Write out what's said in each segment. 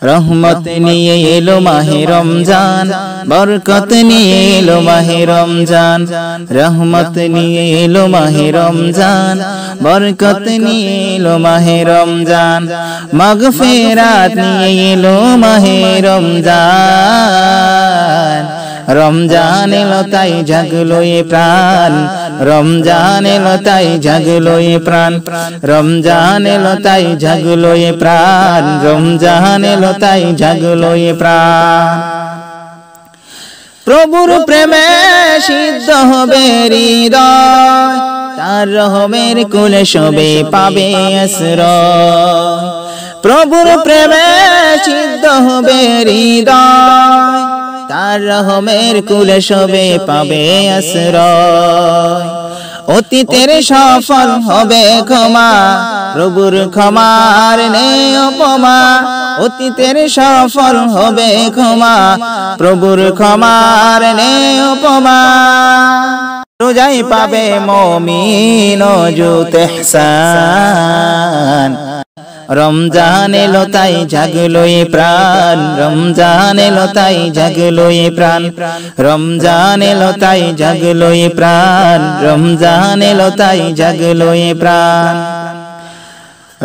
রহমত নিয়ে এলো মাহে রমজান, বরকত নিয়ে এলো মাহে রমজান। রহমত নিয়ে এলো মাহে রমজান, বরকত নিয়ে এলো মাহে রমজান। মাগফিরাত নিয়ে এলো মাহে রমজান। রমজান এলো তাই জাগলো এ প্রাণ, রমজান এলো তাই জাগলো এ প্রাণ। রমজান এলো তাই জাগলো এ প্রাণ, রমজান এলো তাই জাগলো এ প্রাণ। প্রভুর প্রেমে সিদ্ধ হবে হৃদয়, তার রহমের কুলে সবে পাবে আশ্রয়। প্রভুর প্রেমে সিদ্ধ হবে হৃদয়, তার রহমের কুলে সবে পাবে আশ্রয়। অতীতের সফল হবে ক্ষমা, প্রভুর ক্ষমার নেই উপমা। অতীতের সফল হবে ক্ষমা, প্রভুর ক্ষমার নেই উপমা। রোজাই পাবে মুমিন অযুত ইহসান। রমজান এলো তাই জাগলো এ প্রাণ, রমজান এলো তাই জাগলো এ প্রাণ। রমজান এলো তাই জাগলো এ প্রাণ, রমজান এলো তাই জাগলো এ প্রাণ।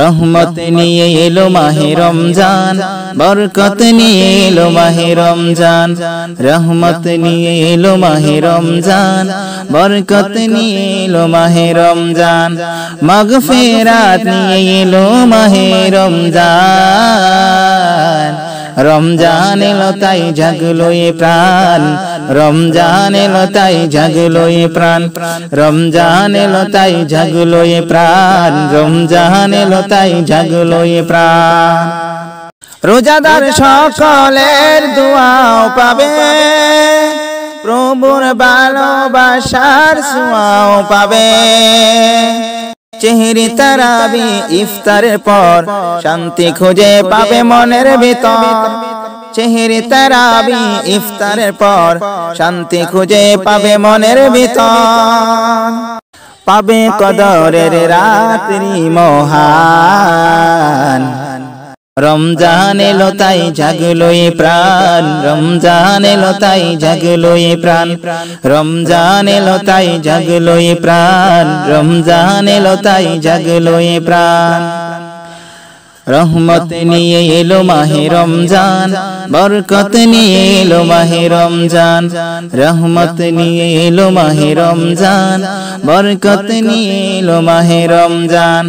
রহমত নিয়ে এলো মাহে রমজান, বরকত নিয়ে এলো মাহে রমজান। রহমত নিয়ে এলো মাহে রমজান, বরকত নিয়ে এলো মাহে রমজান। মাগফিরাত নিয়ে এলো মাহে রমজান। রমজান এলো তাই জাগলো এ প্রাণ, রমজান এলো তাই জাগলো এ প্রাণ। রমজান এলো তাই জাগলো এ প্রাণ, রমজান এলো তাই জাগলো এ প্রাণ। রোজাদার সকলের দোয়াও পাবে, প্রভুর ভালোবাসার ছোঁয়াও পাবে। চেহেরি তারাবি ইফতারের পর শান্তি খুঁজে পাবে মনের ভিতর। চেহেরি তারাবি ইফতারের পর শান্তি খুঁজে পাবে মনের ভিতর। পাবে কদরের রাত্রি মহান। রমজান এলো তাই জাগলো এ প্রাণ, রমজান এলো তাই জাগলো এ প্রাণ। রমজান এলো তাই জাগলো এ প্রাণ, রমজান এলো তাই জাগলো এ প্রাণ। রহমত নিয়ে এলো মাহে রমজান, বরকত নিয়ে এলো মাহে রমজান। রহমত নিয়ে এলো মাহে রমজান, বরকত নিয়ে এলো মাহে রমজান।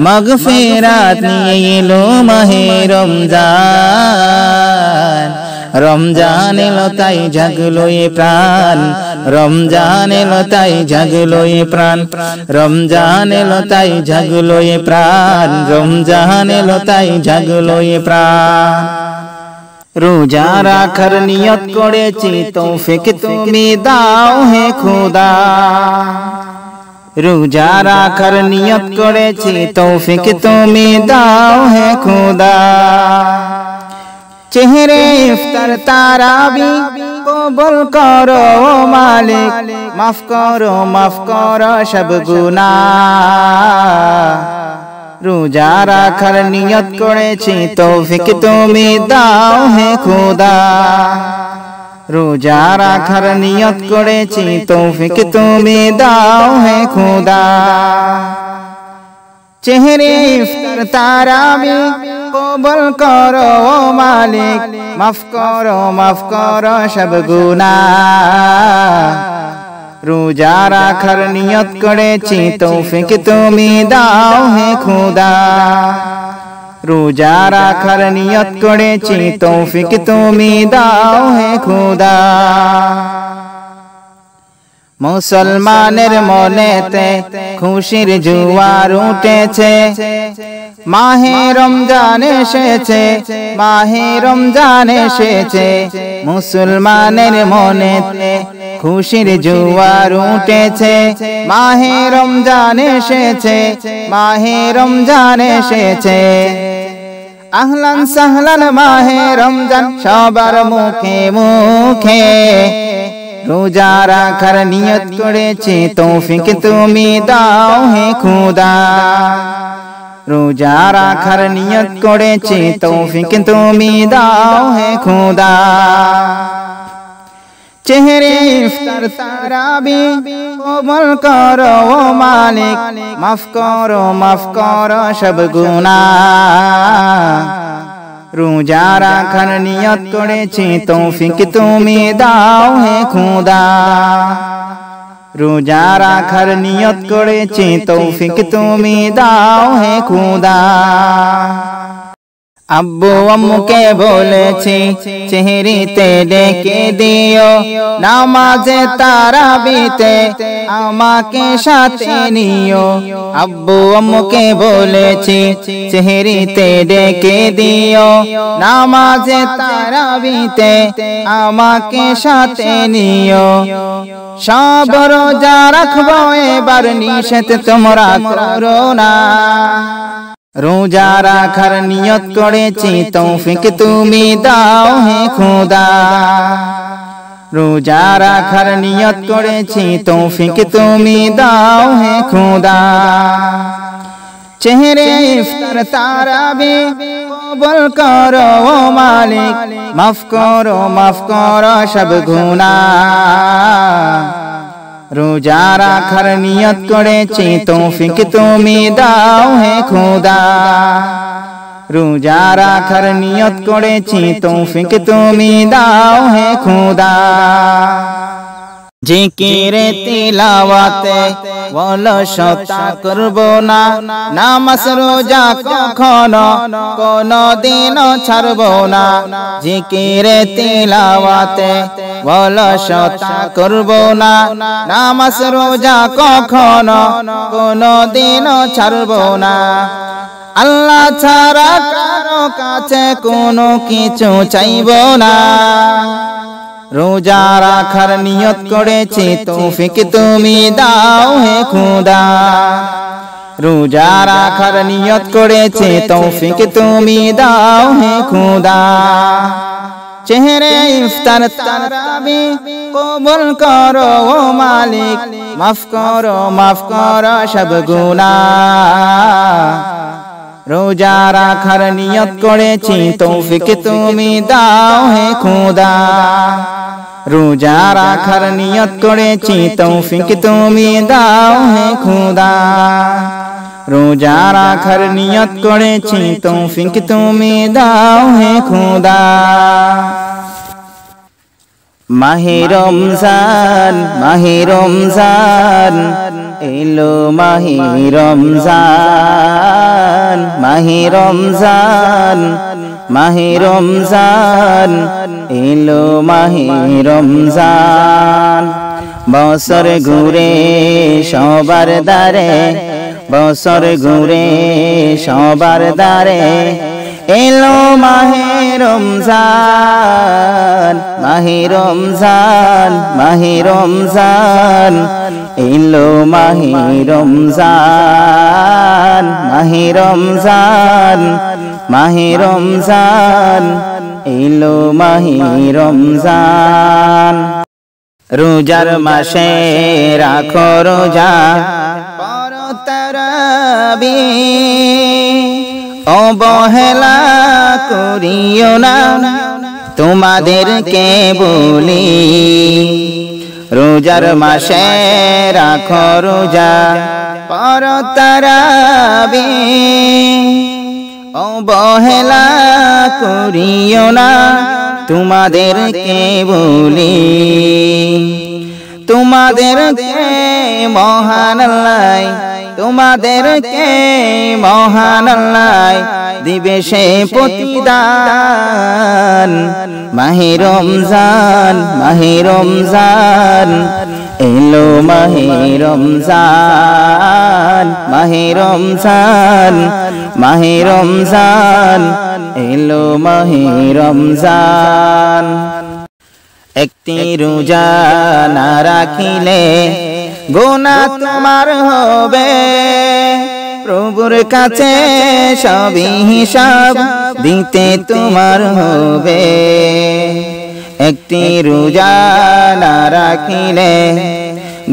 মাগফিরাত নিয়ে এলো মাহে রমজান। রমজান এলো তাই জাগলো এ প্রাণ, রমজান এলো তাই জাগলো এ প্রাণ। রমজান এলো তাই জাগলো এ প্রাণ, রমজান এলো তাই জাগলো এ প্রাণ। রোজা রাখার নিয়ত করেছি তৌফিক তুমি দাও হে খোদা। রোজা রাখার নিয়ত করেছি তৌফিক তুমি দাও হে খোদা। চেহেরে ইফতার তারাবি কবুল করো মালিক, মাফ করো সব গুনাহ। রোজা রাখার নিয়ত করেছি তৌফিক তুমি দাও হে খোদা। রোজা রাখার নিয়ত করেছি তৌফিক তুমি দাও হে খোদা। চেহেরে ইফতার তারাবি কবুল করো মালিক, মাফ করো সব গুনাহ। রোজা রাখার নিয়ত করেছি তৌফিক তুমি দাও হে খোদা। রোজা রাখার নিয়ত করেছি তৌফিক তুমি দাও হে খোদা। মুসলমানের মনেতে খুশির জোয়ার উঠেছে, মাহে রমজান এসেছে, মাহে রমজান এসেছে। মুসলমানের মনেতে খুশির জোয়ার উঠেছে, মাহে রমজান এসেছে, মাহে রমজান এসেছে। আহলান সাহলান মাহে রমজান সবার মুখে মুখে। রোজা রাখার নিয়ত করেছি তৌফিক তুমি দাও হে খোদা। রোজা রাখার নিয়ত করেছি তৌফিক তুমি দাও হে খোদা চেহারে ইফতার তারাবি কবুল করো ও মালিক মাফ করো সব গুনাহ রোজা রাখার নিয়ত করেছি তৌফিক তুমি দাও হে খোদা রোজা রাখার নিয়ত করেছি তৌফিক তুমি দাও হে খোদা আব্বু আম্মুকে বলেছি চেহারিতে ডেকে দিও নামাজে তারাবিতে আমাকে সাথে নিও আব্বু আম্মুকে বলেছি চেহারিতে ডেকে দিও নামাজে তারাবিতে আমাকে সাথে নিও সব রোজা রাখবো এবার নিষেধ তোমরা করো না রোজা রাখার নিয়ত করেছি তৌফিক তুমি দাও হে খোদা রোজা রাখার নিয়ত করেছি তৌফিক তুমি দাও হে খোদা চেহারে ইফতার তারাবি কবুল করো ও মালিক মাফ করো সব গুনাহ রোজা রাখার নিয়ত করেছি তৌফিক তুমি দাও হে খোদা রোজা রাখার নিয়ত করেছি তৌফিক তুমি দাও হে খোদা জিকিরে তিলাওয়াতে অলসতা করব না নামাজ রোজা কখনো কোনদিনও ছাড়ব না জিকিরে তিলাওয়াতে অলসতা করব না নামাজ রোজা কখনো কোনদিনও ছাড়ব না আল্লাহ ছাড়া কারো কাছে কোনো কিছু চাইব না রোজা রাখার নিয়ত করেছি তৌফিক তুমি দাও হে খোদা রোজা রাখার নিয়ত করেছি তৌফিক তুমি দাও হে খোদা চেহারে ইফতার তারাবি কবুল করো ও মালিক মাফ করো সব গুনাহ রোজা রাখার নিয়ত করেছি তৌফিক তুমি দাও হে খোদা রোজা রাখার নিয়ত করেছি তৌফিক তুমি দাও হে খোদা রোজা রাখার নিয়ত করেছি তৌফিক তুমি দাও হে খোদা মাহে রমজান এলো মাহে রমজান এলো মাহে রমজান বছর ঘুরে সবার দ্বারে বছর ঘুরে সবার দ্বারে এলো মাহে রমজান এলো মাহে রমজান এলো মাহে রমজান রোজার মাসে রাখো রোজা পড়ো তারাবি অবহেলা করিও না তোমাদেরকে বলি রোজার মাসে রাখো রোজা পড়ো তারাবি অবহেলা করিও না তোমাদেরকে বলি তোমাদেরকে মহান আল্লাহ তোমাদেরকে মহান আল্লাহ দিবে সে প্রতিদান মাহে রমজান এলো মাহে রমজান এলো মাহে রমজান একটি রোজা না রাখিলে গুনাহ তোমার হবে প্রভুর কাছে সবই হিসাব দিতে তোমার হবে একটি রোজা না রাখিলে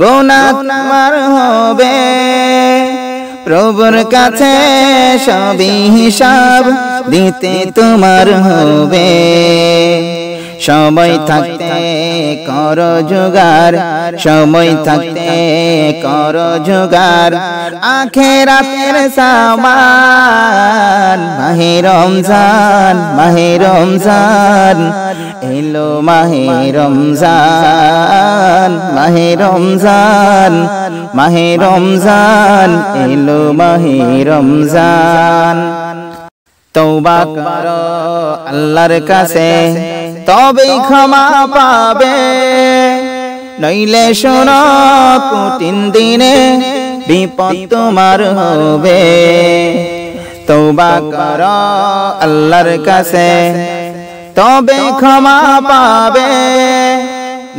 গুনাহ তোমার হবে প্রভুর কাছে সবই হিসাব দিতে তোমার হবে। সময় থাকতে করো জোগাড়, সময় থাকতে করো জোগাড়, আখিরাতের সামান। মাহে রমজান, মাহে রমজান এলো, মাহে রমজান, মাহে রমজান, মাহে রমজান এলো, মাহে রমজান। তওবা করো আল্লাহর কাছে, তবেই ক্ষমা পাবে, নইলে শোনো কঠিন দিনে বিপদ তোমার হবে। তওবা করো আল্লাহর কাছে, তবে ক্ষমা পাবে,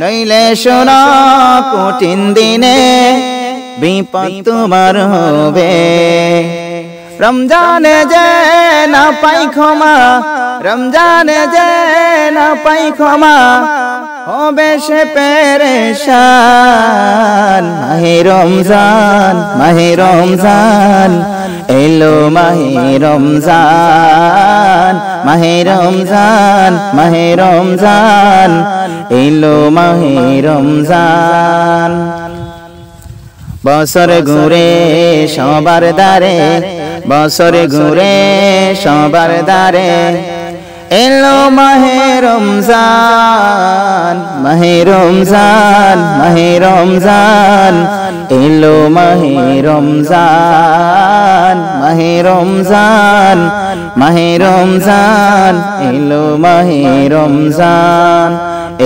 নইলে শোনো কঠিন দিনে বিপদ তোমার হবে। রমজানে যে না পাই ক্ষমা, রমজানে যে না পাই ক্ষমা, হবে সে পেরেশান। মাহে রমজান, মাহে রমজান এলো, মাহে রমজান, মাহে রমজান, মাহে রমজান এলো, মাহে রমজান। বছর ঘুরে সবার দ্বারে, বছর ঘুরে সবার দ্বারে এলো মাহে রমজান, মাহে রমজান, মাহে রমজান এলো, মাহে রমজান, মাহে রমজান, মাহে রমজান এলো, মাহে রমজান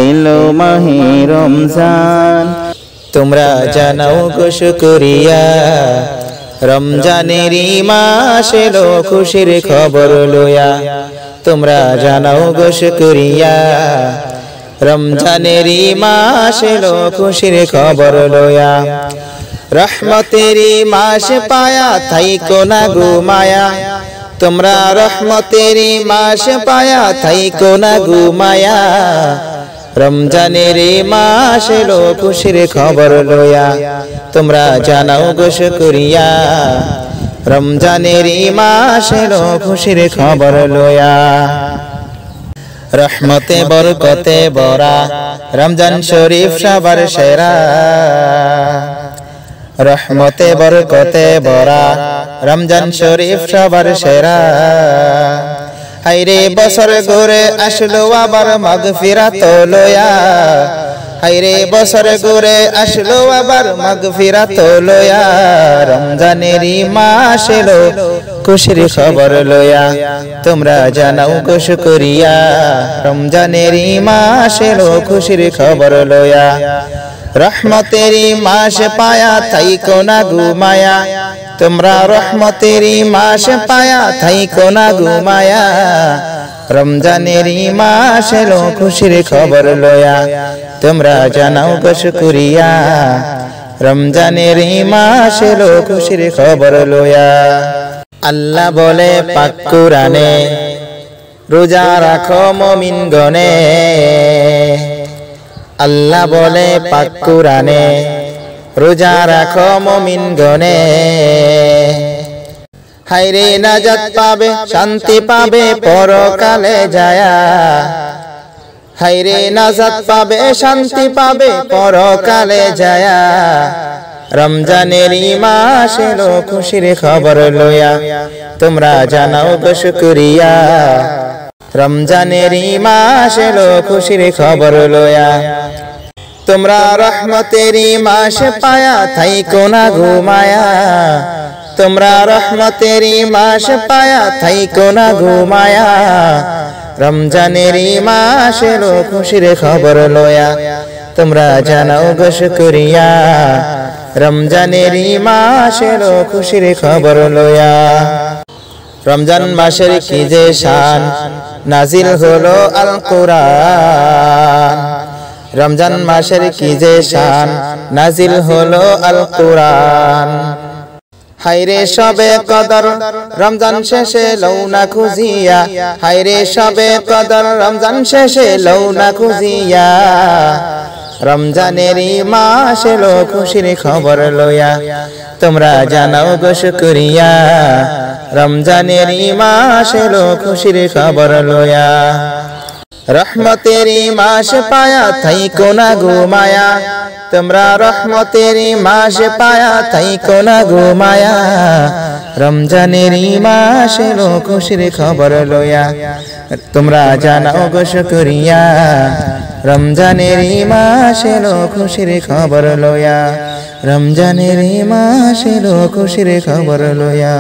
এলো, মাহে রমজান। তোমরা জানাও গো শুকরিয়া, রমজানেরই মাস এলো খুশির খবর লইয়া। তোমরা জানাও গো শুকরিয়া, রমজানেরই মাস এলো খুশির খবর লইয়া। রহমতেরই মাস পায়া থাইকো না ঘুমায়া, তোমরা রহমতেরই মাস পায়া থাইকো না ঘুমায়া। রমজানের মাস এলো খুশির খবর লইয়া, তোমরা জানাও গো শুকরিয়া, রমজানের মাস এলো খুশির খবর লইয়া। রহমতে বরকতে ভরা রমজান শরীফ সবার সেরা, রহমতে বরকতে ভরা রমজান শরীফ সবার সেরা। হাইরে বছর ঘুরে আসলো আবার মাগফিরাত লয়া, হাইরে বছর ঘুরে আসলো আবার মাগফিরাত লয়া। রমজানেরই মাস এলো খুশির খবর লয়া, তোমরা জানাও গো শুকরিয়া, রমজানেরই মাস এলো খুশির খবর লয়া। রহমতেরই মাস পায়া থাইকো না ঘুমায়া, তোমরা রহমতেরই মাস পায়া থাইকো না ঘুমায়া। রমজানেরই মাস এলো খুশির খবর লয়া, তোমরা জানাও গো শুকরিয়া, রমজানেরই মাস এলো খুশির খবর লয়া। আল্লাহ বলে পাক কুরআনে, রোজা রাখো মুমিন গণে। আল্লাহ বলে পাক কুরআনে, রোজা রাখো মুমিন গণে। হায়রে নাজাত পাবে শান্তি পাবে পরকালে যায়া, হায়রে নাজাত পাবে শান্তি পাবে পরকালে যায়া। রমজানেরই মাস এলো খুশির খবর লয়া, তোমরা জানাও গো শুকরিয়া, রমজানেরই মাস এলো খুশির খবর লয়া। তোমরা রহমতেরই মাস পায়া থাইকো না ঘুমায়া, তোমরা রহমতেরই মাস পায়া থাইকো না ঘুমায়া। রমজানেরই মাস এলো খুশির খবর লয়া, তোমরা জানাও গো শুকরিয়া, রমজানেরই মাস এলো খুশির খবর লয়া। রমজান মাসের কি যে শান, নাজিল হলো আল কুরআন। রমজান মাসের কি যে শান, নাজিল হলো আল কুরআন। হায়রে সবে কদর রমজান শেষে লৌনা খুঁজিয়া, হায়রে সবে কদর রমজান শেষে লৌনা খুঁজিয়া। রমজানের মাস এলো খুশির খবর লয়া তোমরা জানাও গো শুকরিয়া রমজানের মাস এলো খুশির খবর লয়া রহমতের মাস পায়া থাইকো না গো মায়া তোমরা রহমতের মাস পায়া থাইকো না গো মায়া রমজানের মাস এলো খুশির খবর লয়া তোমরা জানাও গো শুকরিয়া রমজানের মাস এলো খুশির খবর লয়া রমজানের মাস এলো খুশির খবর লয়া।